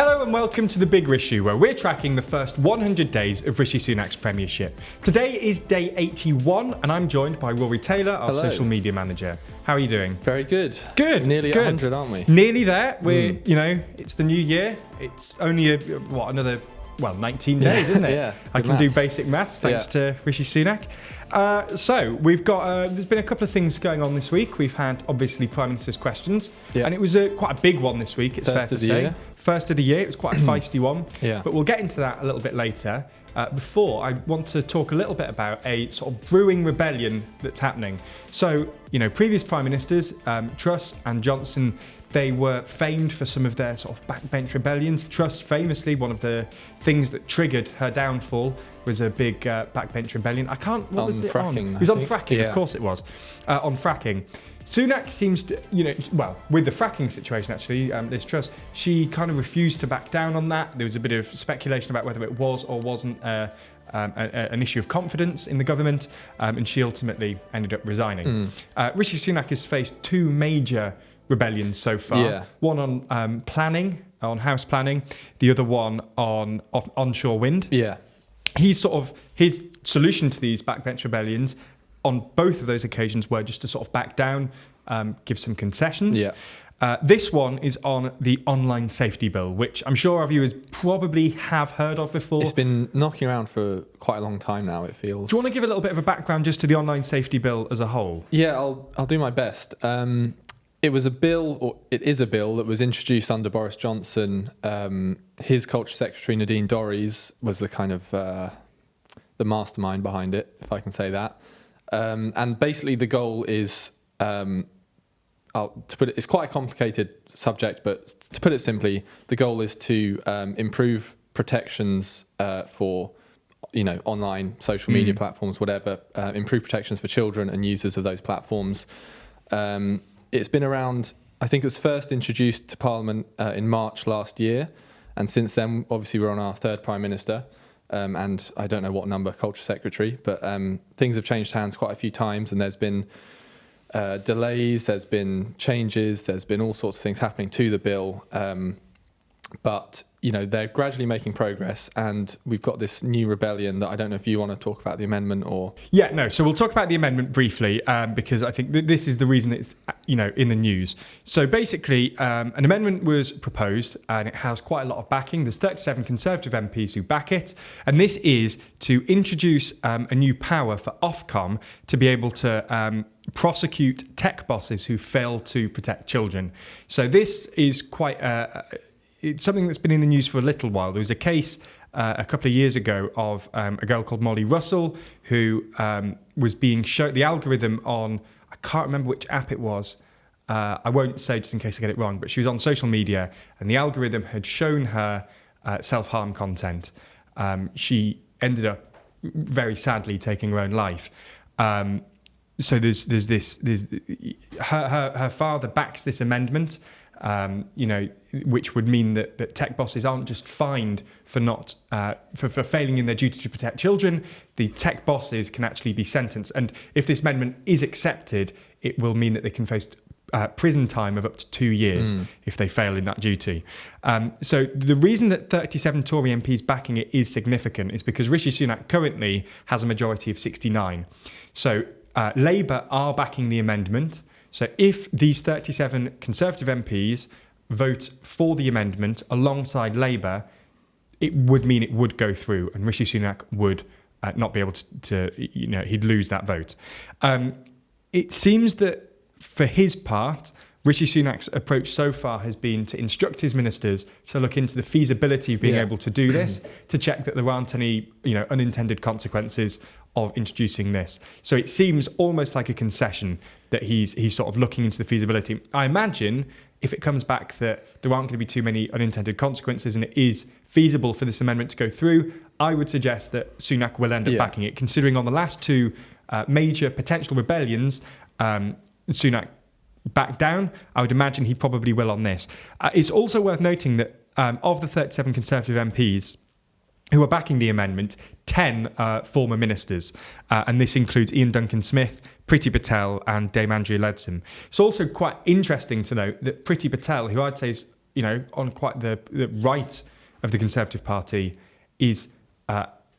Hello and welcome to the Big Rissue, where we're tracking the first 100 days of Rishi Sunak's premiership. Today is day 81 and I'm joined by Rory Taylor, our social media manager. How are you doing? Very good. Good. Nearly good. 100, aren't we? Nearly there. We're, it's the new year. It's only another 19 days, isn't it? Yeah. I can do basic maths thanks to Rishi Sunak. So we've got, there's been a couple of things going on this week. We've had, obviously, Prime Minister's questions. Yeah. And it was quite a big one this week, it's fair to say. First of the year. It was quite a feisty one. Yeah. But we'll get into that a little bit later. Before, I want to talk a little bit about a sort of brewing rebellion that's happening. So, previous Prime Ministers, Truss and Johnson, they were famed for some of their sort of backbench rebellions. Truss, famously, one of the things that triggered her downfall was a big backbench rebellion. What was it fracking, on? It was on fracking, of course it was. On fracking. Sunak seems to, with the fracking situation actually, Liz Truss, she kind of refused to back down on that. There was a bit of speculation about whether it was or wasn't an issue of confidence in the government, and she ultimately ended up resigning. Rishi Sunak has faced two major rebellions so far. Yeah. One on planning, on house planning, the other one on onshore wind. Yeah. His solution to these backbench rebellions on both of those occasions were just to sort of back down, give some concessions. Yeah. This one is on the online safety bill, which I'm sure our viewers probably have heard of before. It's been knocking around for quite a long time now, it feels. Do you want to give a little bit of a background just to the online safety bill as a whole? Yeah, I'll do my best. It is a bill that was introduced under Boris Johnson. His Culture Secretary, Nadine Dorries, was the kind of the mastermind behind it, if I can say that. And basically the goal is, it's quite a complicated subject, but to put it simply, the goal is to improve protections for, online social media platforms, whatever, improve protections for children and users of those platforms. It's been around, I think it was first introduced to Parliament in March last year, and since then, obviously, we're on our third Prime Minister. And I don't know what number Culture Secretary, but things have changed hands quite a few times, and there's been delays, there's been changes, there's been all sorts of things happening to the bill. But, they're gradually making progress, and we've got this new rebellion that I don't know if you want to talk about the amendment or... Yeah, no, so we'll talk about the amendment briefly, because I think this is the reason it's, in the news. So basically, an amendment was proposed, and it has quite a lot of backing. There's 37 Conservative MPs who back it, and this is to introduce a new power for Ofcom to be able to prosecute tech bosses who fail to protect children. So this is quite... it's something that's been in the news for a little while. There was a case a couple of years ago of a girl called Molly Russell who was being shown the algorithm on, I can't remember which app it was. I won't say just in case I get it wrong, but she was on social media and the algorithm had shown her self-harm content. She ended up very sadly taking her own life. So her father backs this amendment. Which would mean that tech bosses aren't just fined for not for failing in their duty to protect children. The tech bosses can actually be sentenced, and if this amendment is accepted, it will mean that they can face prison time of up to 2 years if they fail in that duty. So the reason that 37 Tory MPs backing it is significant is because Rishi Sunak currently has a majority of 69. So Labour are backing the amendment. So if these 37 Conservative MPs vote for the amendment alongside Labour, it would mean it would go through and Rishi Sunak would not be able to he'd lose that vote. It seems that for his part, Rishi Sunak's approach so far has been to instruct his ministers to look into the feasibility of being able to do this, to check that there aren't any unintended consequences of introducing this. So it seems almost like a concession that he's sort of looking into the feasibility. I imagine if it comes back that there aren't going to be too many unintended consequences and it is feasible for this amendment to go through, I would suggest that Sunak will end up backing it, considering on the last two major potential rebellions, Sunak backed down. I would imagine he probably will on this. It's also worth noting that of the 37 Conservative MPs who are backing the amendment, 10 former ministers, and this includes Ian Duncan-Smith, Priti Patel and Dame Andrea Leadsom. It's also quite interesting to note that Priti Patel, who I'd say is on quite the right of the Conservative Party is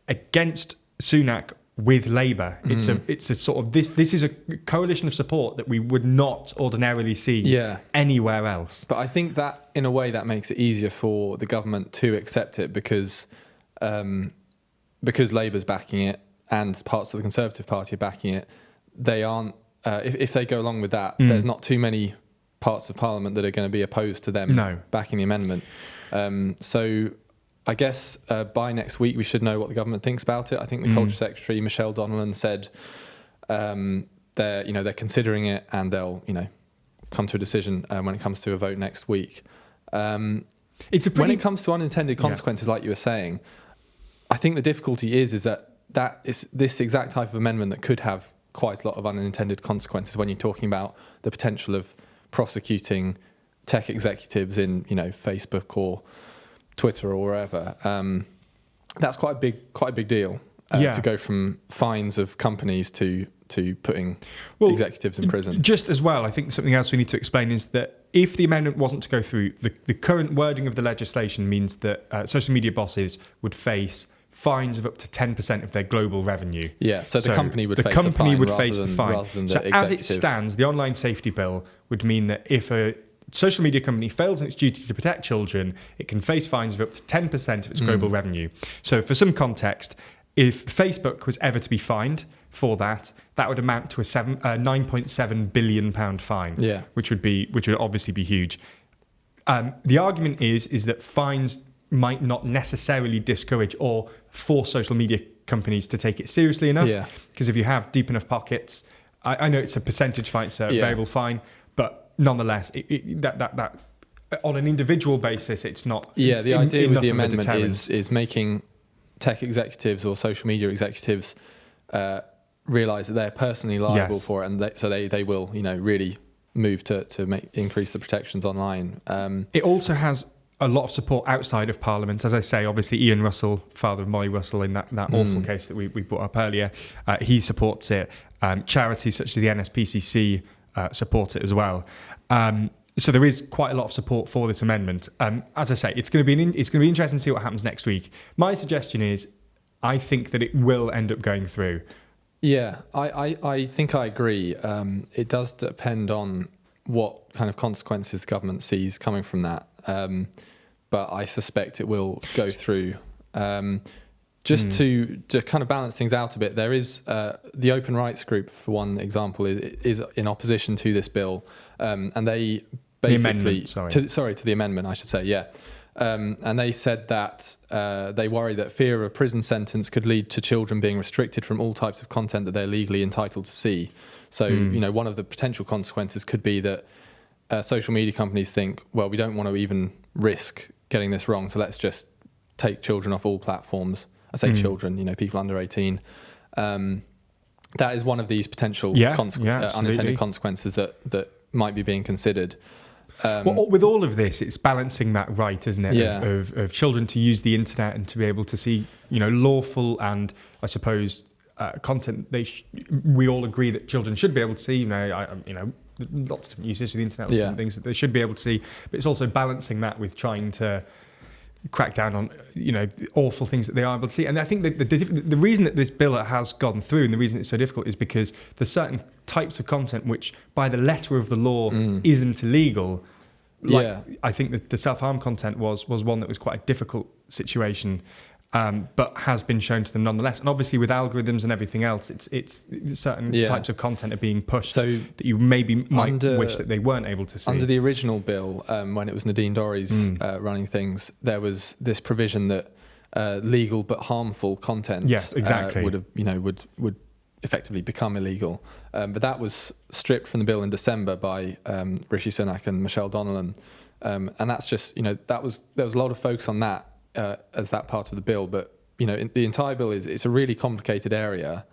against Sunak with Labour. It's a sort of this is a coalition of support that we would not ordinarily see anywhere else. But I think that in a way that makes it easier for the government to accept it because Labour's backing it and parts of the Conservative Party are backing it. They aren't if they go along with that, there's not too many parts of Parliament that are going to be opposed to them backing the amendment. So I guess by next week we should know what the government thinks about it. I think the Culture Secretary Michelle Donnellan said they're considering it and they'll come to a decision when it comes to a vote next week. When it comes to unintended consequences, like you were saying, I think the difficulty is that is this exact type of amendment that could have quite a lot of unintended consequences when you're talking about the potential of prosecuting tech executives in Facebook or Twitter or wherever. That's quite a big deal to go from fines of companies to putting executives in prison. Just as well, I think something else we need to explain is that if the amendment wasn't to go through, the current wording of the legislation means that social media bosses would face fines of up to 10% of their global revenue. Yeah, so the company would face the fine rather than the executive. As it stands, the online safety bill would mean that if a social media company fails in its duty to protect children, it can face fines of up to 10% of its global revenue. So for some context, if Facebook was ever to be fined for that would amount to a 9.7 billion pound fine, which would obviously be huge. The argument is that fines might not necessarily discourage or force social media companies to take it seriously enough. Because if you have deep enough pockets, I know it's a percentage fine, it's a variable fine, but nonetheless, that on an individual basis, it's not. Yeah, the idea with the amendment is making tech executives or social media executives realise that they're personally liable for it, and so they will, really move to increase the protections online. It also has a lot of support outside of Parliament. As I say, obviously Ian Russell, father of Molly Russell, in that awful case that we brought up earlier, he supports it. Charities such as the NSPCC support it as well. So there is quite a lot of support for this amendment. As I say, it's going to be interesting to see what happens next week. My suggestion is, I think that it will end up going through. Yeah, I think I agree. It does depend on what kind of consequences the government sees coming from that. But I suspect it will go through. Just to kind of balance things out a bit, there is the Open Rights Group, for one example, is in opposition to this bill, and they basically to the amendment, I should say, and they said that they worry that fear of a prison sentence could lead to children being restricted from all types of content that they're legally entitled to see. So one of the potential consequences could be that social media companies think, well, we don't want to even risk getting this wrong, so let's just take children off all platforms. I say children, people under 18. That is one of these potential unintended consequences that might be being considered. Well, with all of this, it's balancing that right, isn't it? Of children to use the internet and to be able to see, lawful and, I suppose, content we all agree that children should be able to see. Lots of different uses for the internet, and things that they should be able to see. But it's also balancing that with trying to crack down on awful things that they are able to see. And I think that the reason that this bill has gone through and the reason it's so difficult is because there's certain types of content which by the letter of the law isn't illegal. I think that the self-harm content was one that was quite a difficult situation, but has been shown to them nonetheless. And obviously with algorithms and everything else, it's certain types of content are being pushed so that you might wish that they weren't able to see. Under the original bill, when it was Nadine Dorries running things, there was this provision that legal but harmful content would effectively become illegal. But that was stripped from the bill in December by Rishi Sunak and Michelle Donnellan. And that's just, there was a lot of focus on that as that part of the bill, but the entire bill it's a really complicated area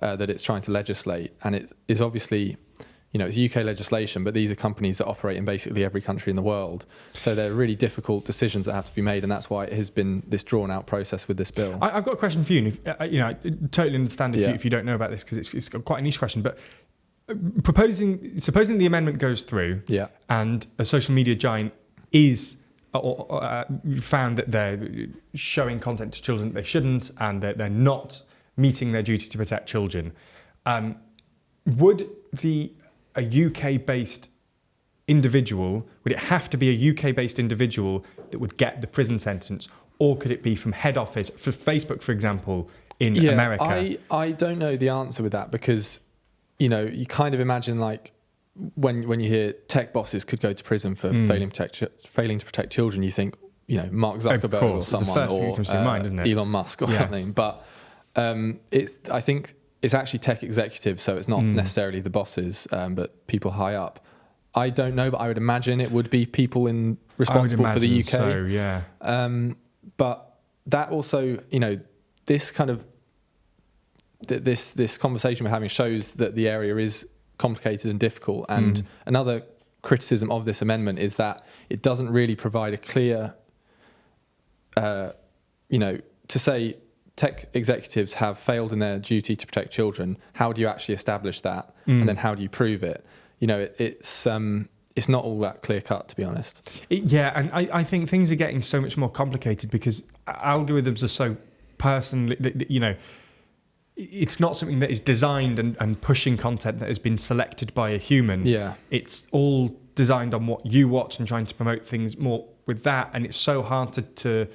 that it's trying to legislate, and it is obviously it's UK legislation, but these are companies that operate in basically every country in the world, so they're really difficult decisions that have to be made, and that's why it has been this drawn out process with this bill. I've got a question for you, and I totally understand if you don't know about this, because it's quite a niche question, but supposing the amendment goes through and a social media giant is found that they're showing content to children that they shouldn't, and that they're not meeting their duty to protect children. Would a UK-based individual, would it have to be a UK-based individual that would get the prison sentence, or could it be from head office, for Facebook, for example, in America? I don't know the answer with that, because, you know, you kind of imagine, like, when you hear tech bosses could go to prison for failing to protect children, you think, you know, Mark Zuckerberg or someone, it's the first thing that comes to mind, isn't it? Elon Musk or something. But I think it's actually tech executives, so it's not necessarily the bosses, but people high up. I don't know, but I would imagine it would be people responsible for the UK. So, yeah. But that also, you know, this kind of this conversation we're having shows that the area is complicated and difficult. And another criticism of this amendment is that it doesn't really provide a clear, you know, to say tech executives have failed in their duty to protect children. How do you actually establish that? And then how do you prove it? You know, it's not all that clear cut, to be honest. And I think things are getting so much more complicated because algorithms are so personally, you know, it's not something that is designed and pushing content that has been selected by a human. Yeah. It's all designed on what you watch and trying to promote things more with that. And it's so hard to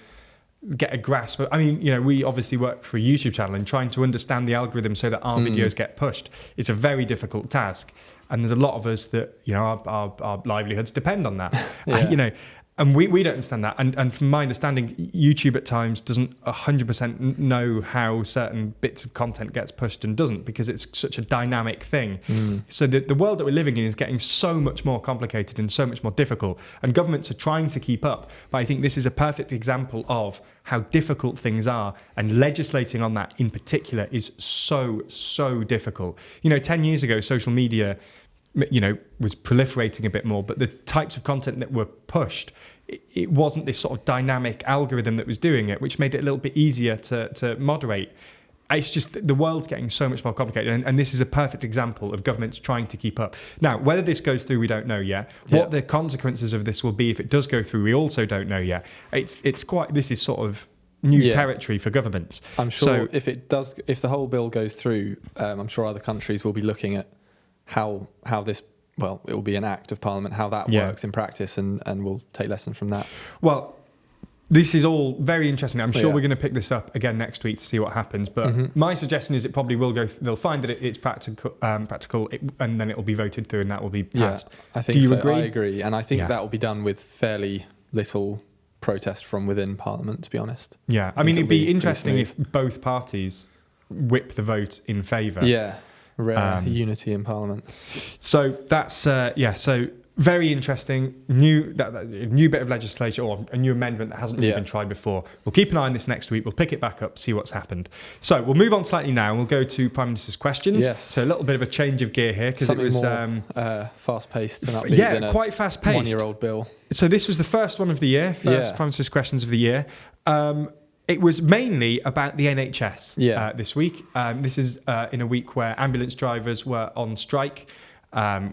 get a grasp of. I mean, you know, we obviously work for a YouTube channel, and trying to understand the algorithm so that our videos get pushed is a very difficult task. And there's a lot of us that, you know, our livelihoods depend on that. You know, and we don't understand that. And from my understanding, YouTube at times doesn't 100% know how certain bits of content gets pushed and doesn't, because it's such a dynamic thing. So the world that we're living in is getting so much more complicated and so much more difficult. And governments are trying to keep up. But I think this is a perfect example of how difficult things are. And legislating on that in particular is so difficult. You know, 10 years ago, social media, you know, was proliferating a bit more, but the types of content that were pushed, it wasn't this sort of dynamic algorithm that was doing it, which made it a little bit easier to moderate. It's just the world's getting so much more complicated, and this is a perfect example of governments trying to keep up. Now, whether this goes through, we don't know yet. What the consequences of this will be if it does go through, we also don't know yet. This is sort of new territory for governments. I'm sure if the whole bill goes through, I'm sure other countries will be looking at how this, well, it will be an act of parliament, how that works in practice, and we'll take lessons from that. Well, this is all very interesting. I'm sure we're going to pick this up again next week to see what happens. But my suggestion is it probably will go. They'll find that it's practical, and then it will be voted through, and that will be passed. I think. Do you agree? I agree, and I think that will be done with fairly little protest from within Parliament. To be honest. Yeah, I mean, it'd be interesting if both parties whip the vote in favour. Yeah. Rare unity in Parliament. So that's so very interesting. New bit of legislation, or a new amendment that hasn't really been tried before. We'll keep an eye on this next week. We'll pick it back up, see what's happened. So we'll move on slightly now, and we'll go to Prime Minister's questions. Yes. So a little bit of a change of gear here, because it was more fast-paced and upbeat than quite fast-paced. One-year-old bill. So this was the first one of the year, Prime Minister's questions of the year. It was mainly about the NHS this week. This is in a week where ambulance drivers were on strike.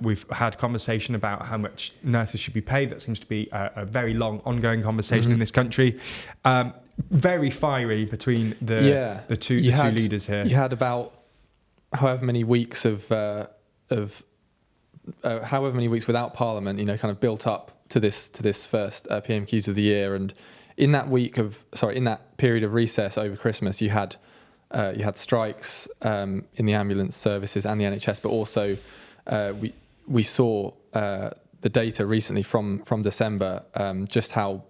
We've had conversation about how much nurses should be paid. That seems to be a very long, ongoing conversation in this country. Very fiery between the two leaders here. You had about however many weeks without Parliament, you know, kind of built up to this first PMQs of the year. And in that period of recess over Christmas, you had strikes in the ambulance services and the NHS, but also we saw the data recently from December, just how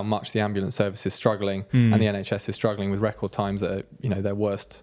much the ambulance service is struggling and the NHS is struggling with record times at their worst.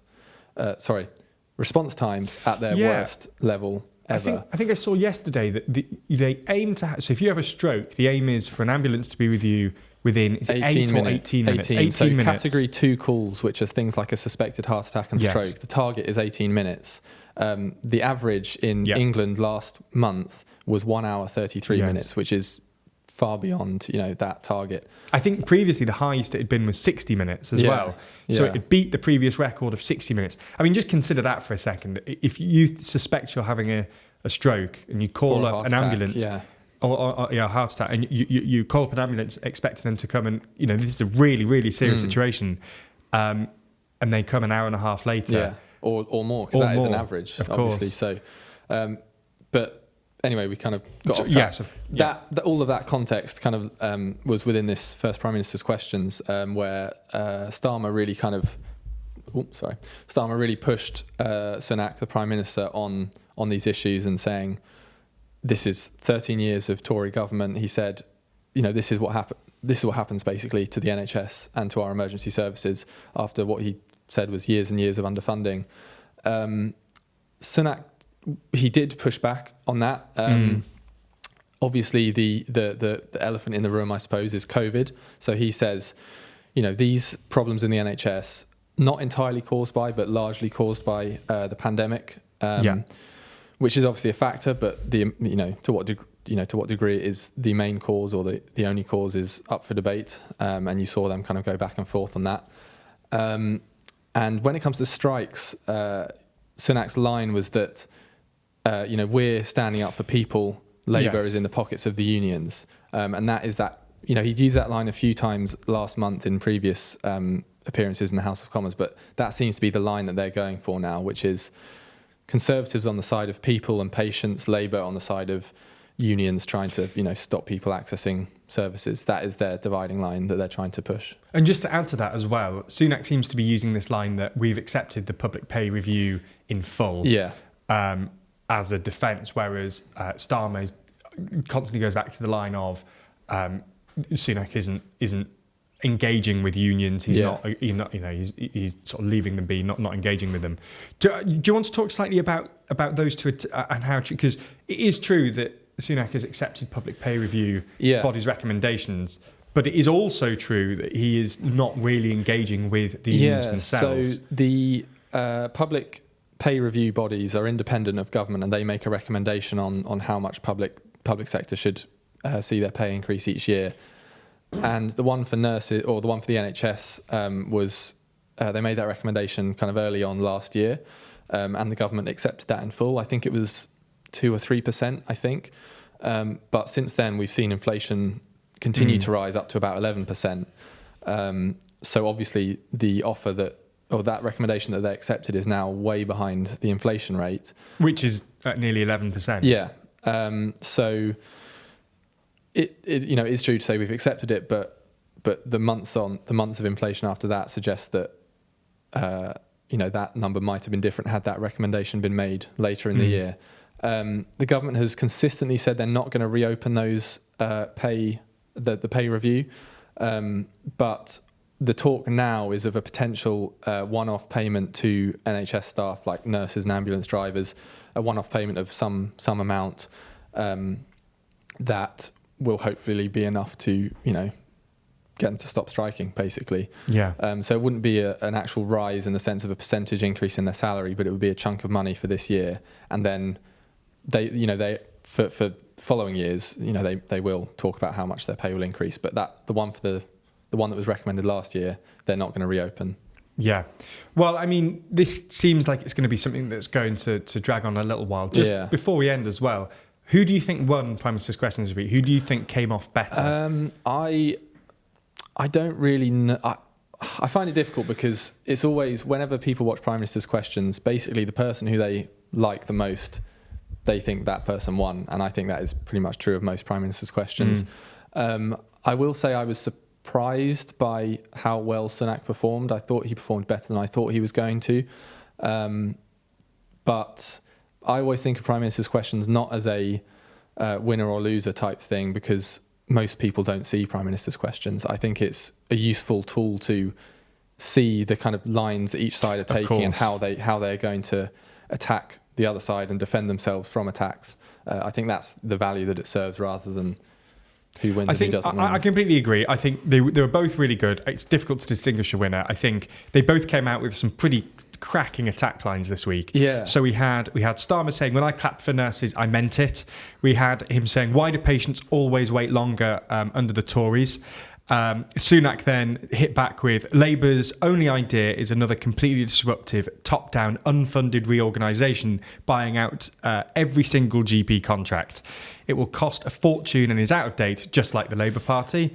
Response times at their worst level ever. I think I saw yesterday that they aim to. So if you have a stroke, the aim is for an ambulance to be with you within 18 minutes. 18 minutes. Category 2 calls, which are things like a suspected heart attack and stroke, the target is 18 minutes. The average in England last month was 1 hour 33 minutes, which is far beyond that target. I think previously the highest it had been was 60 minutes as well. So it had beat the previous record of 60 minutes. I mean, just consider that for a second. If you suspect you're having a stroke and you call up an ambulance, or heart attack, and you call up an ambulance expecting them to come, and this is a really, really serious situation, and they come an hour and a half later, or more, because that is an average, of obviously. course. So, but anyway, we kind of got off track. Yes, all of that context kind of was within this first Prime Minister's questions, where Starmer really pushed Sunak, the Prime Minister, on these issues and saying, this is 13 years of Tory government. He said, this is what happened. This is what happens basically to the NHS and to our emergency services after what he said was years and years of underfunding. Sunak, he did push back on that. Obviously, the elephant in the room, I suppose, is COVID. So he says, these problems in the NHS, not entirely caused by, but largely caused by the pandemic. Which is obviously a factor, but to what degree it is the main cause or the only cause is up for debate, and you saw them kind of go back and forth on that. And when it comes to strikes, Sunak's line was that we're standing up for people, Labour is in the pockets of the unions, and that is that. He'd used that line a few times last month in previous appearances in the House of Commons, but that seems to be the line that they're going for now, which is Conservatives on the side of people and patients, Labour on the side of unions trying to, stop people accessing services. That is their dividing line that they're trying to push. And just to add to that as well, Sunak seems to be using this line that we've accepted the public pay review in full as a defence, whereas Starmer constantly goes back to the line of Sunak isn't engaging with unions. He's not. He's sort of leaving them be, not engaging with them. Do you want to talk slightly about those two and how? Because it is true that Sunak has accepted public pay review body's recommendations, but it is also true that he is not really engaging with the unions themselves. So the public pay review bodies are independent of government, and they make a recommendation on how much public sector should see their pay increase each year. And the one for nurses, or the one for the NHS, was they made that recommendation kind of early on last year, and the government accepted that in full. I think it was 2 or 3%, I think. But since then, we've seen inflation continue to rise up to about 11%. So obviously, the offer that recommendation that they accepted is now way behind the inflation rate, which is at nearly 11%. Yeah. So. It is true to say we've accepted it, but the months of inflation after that suggest that that number might have been different had that recommendation been made later in the year. The government has consistently said they're not going to reopen those the pay review, but the talk now is of a potential one-off payment to NHS staff like nurses and ambulance drivers, a one-off payment of some amount that will hopefully be enough to, get them to stop striking, basically. Yeah. So it wouldn't be an actual rise in the sense of a percentage increase in their salary, but it would be a chunk of money for this year. And then they for following years, they will talk about how much their pay will increase. But the one that was recommended last year, they're not going to reopen. Yeah. Well, I mean, this seems like it's going to be something that's going to drag on a little while. Just before we end as well, who do you think won Prime Minister's Questions this week? Who do you think came off better? I don't really know. I find it difficult because it's always, whenever people watch Prime Minister's Questions, basically the person who they like the most, they think that person won. And I think that is pretty much true of most Prime Minister's Questions. I will say I was surprised by how well Sunak performed. I thought he performed better than I thought he was going to. But I always think of Prime Minister's Questions not as a winner or loser type thing, because most people don't see Prime Minister's Questions. I think it's a useful tool to see the kind of lines that each side are taking and how they're going to attack the other side and defend themselves from attacks. I think that's the value that it serves rather than who wins and who doesn't win. I completely agree. I think they were both really good. It's difficult to distinguish a winner. I think they both came out with some pretty cracking attack lines this week. Yeah. So we had Starmer saying, when I clapped for nurses, I meant it. We had him saying, why do patients always wait longer under the Tories? Sunak then hit back with, Labour's only idea is another completely disruptive, top-down, unfunded reorganisation buying out every single GP contract. It will cost a fortune and is out of date, just like the Labour Party.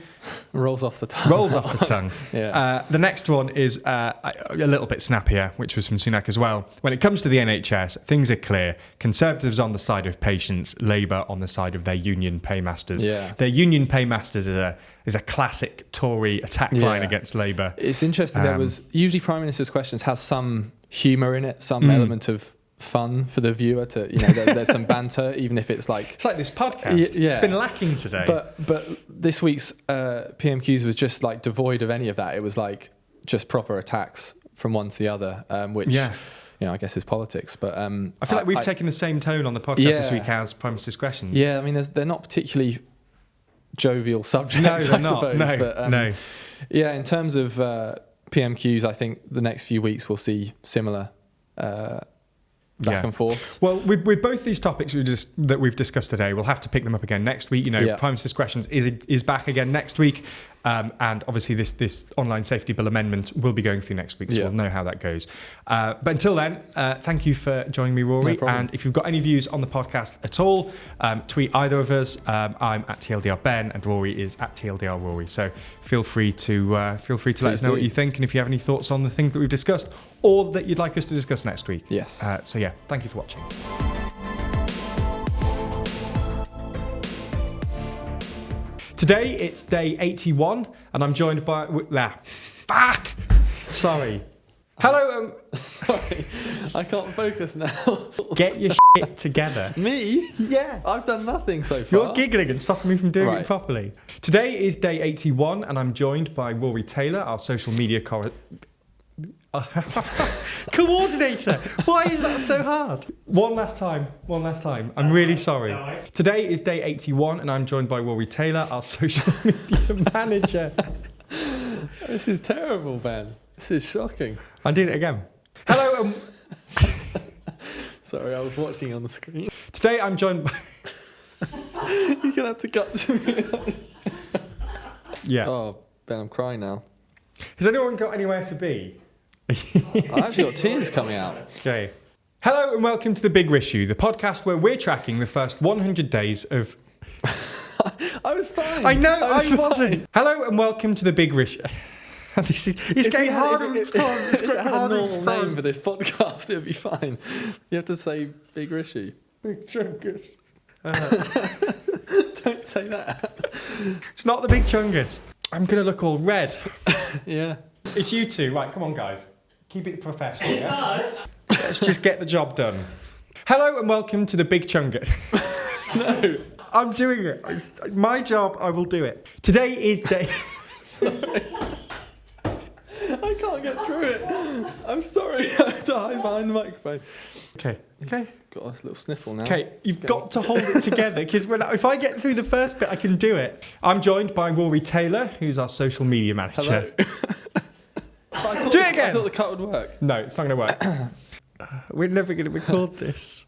Rolls off the tongue. Rolls off the tongue. Yeah. The next one is a little bit snappier, which was from Sunak as well. When it comes to the NHS, things are clear. Conservatives on the side of patients, Labour on the side of their union paymasters. Yeah. Their union paymasters is a classic Tory attack line against Labour. It's interesting. There was usually Prime Minister's questions has some humour in it, some element of fun for the viewer to, there's some banter, even if it's like this podcast. Yeah. It's been lacking today. But this week's PMQs was just like devoid of any of that. It was like just proper attacks from one to the other, which I guess is politics. But I feel like we've taken the same tone on the podcast this week as Prime Minister's questions. Yeah, I mean, they're not particularly jovial subjects, no, I suppose. No, but, no. Yeah, in terms of PMQs, I think the next few weeks we'll see similar back and forths. Well, with both these topics that we've discussed today, we'll have to pick them up again next week. Prime Minister's questions is back again next week, and obviously this online safety bill amendment will be going through next week, so we'll know how that goes. But until then, thank you for joining me, Rory. No problem. And if you've got any views on the podcast at all, tweet either of us. I'm at TLDR Ben, and Rory is at TLDR Rory. So feel free to let us know what you think, and if you have any thoughts on the things that we've discussed, or that you'd like us to discuss next week. Yes. So yeah, thank you for watching. Today it's day 81, and I'm joined by Sorry. Hello. Sorry, I can't focus now. Get your shit together. Me? Yeah. I've done nothing so far. You're giggling and stopping me from doing it properly. Today is day 81, and I'm joined by Rory Taylor, our social media coordinator. Why is that so hard? One last time. I'm really sorry. Today is day 81, and I'm joined by Rory Taylor, our social media manager. This is terrible, Ben. This is shocking. I did it again. Hello. Sorry, I was watching on the screen. Today I'm joined by... You're gonna have to cut to me. Yeah. Oh, Ben, I'm crying now. Has anyone got anywhere to be? I actually got tears coming out. Okay. Hello and welcome to the Big Rissue, the podcast where we're tracking the first 100 days of... I was fine. I know, I wasn't. Hello and welcome to the Big Rissue. It's getting harder. If it had a normal name for this podcast, it would be fine. You have to say Big Rissue. Big Chungus. Don't say that. It's not the Big Chungus. I'm going to look all red. Yeah. It's you two. Right, come on, guys. Keep it professional, yeah? Let's just get the job done. Hello and welcome to the Big Chungus. No. I'm doing it. My job, I will do it. Today is day... I can't get through it. I'm sorry. I have to hide behind the microphone. Okay. Got a little sniffle now. Okay, you've got to hold it together, because if I get through the first bit, I can do it. I'm joined by Rory Taylor, who's our social media manager. Hello. Do it again. I thought the cut would work. No, it's not going to work. We're never going to record this.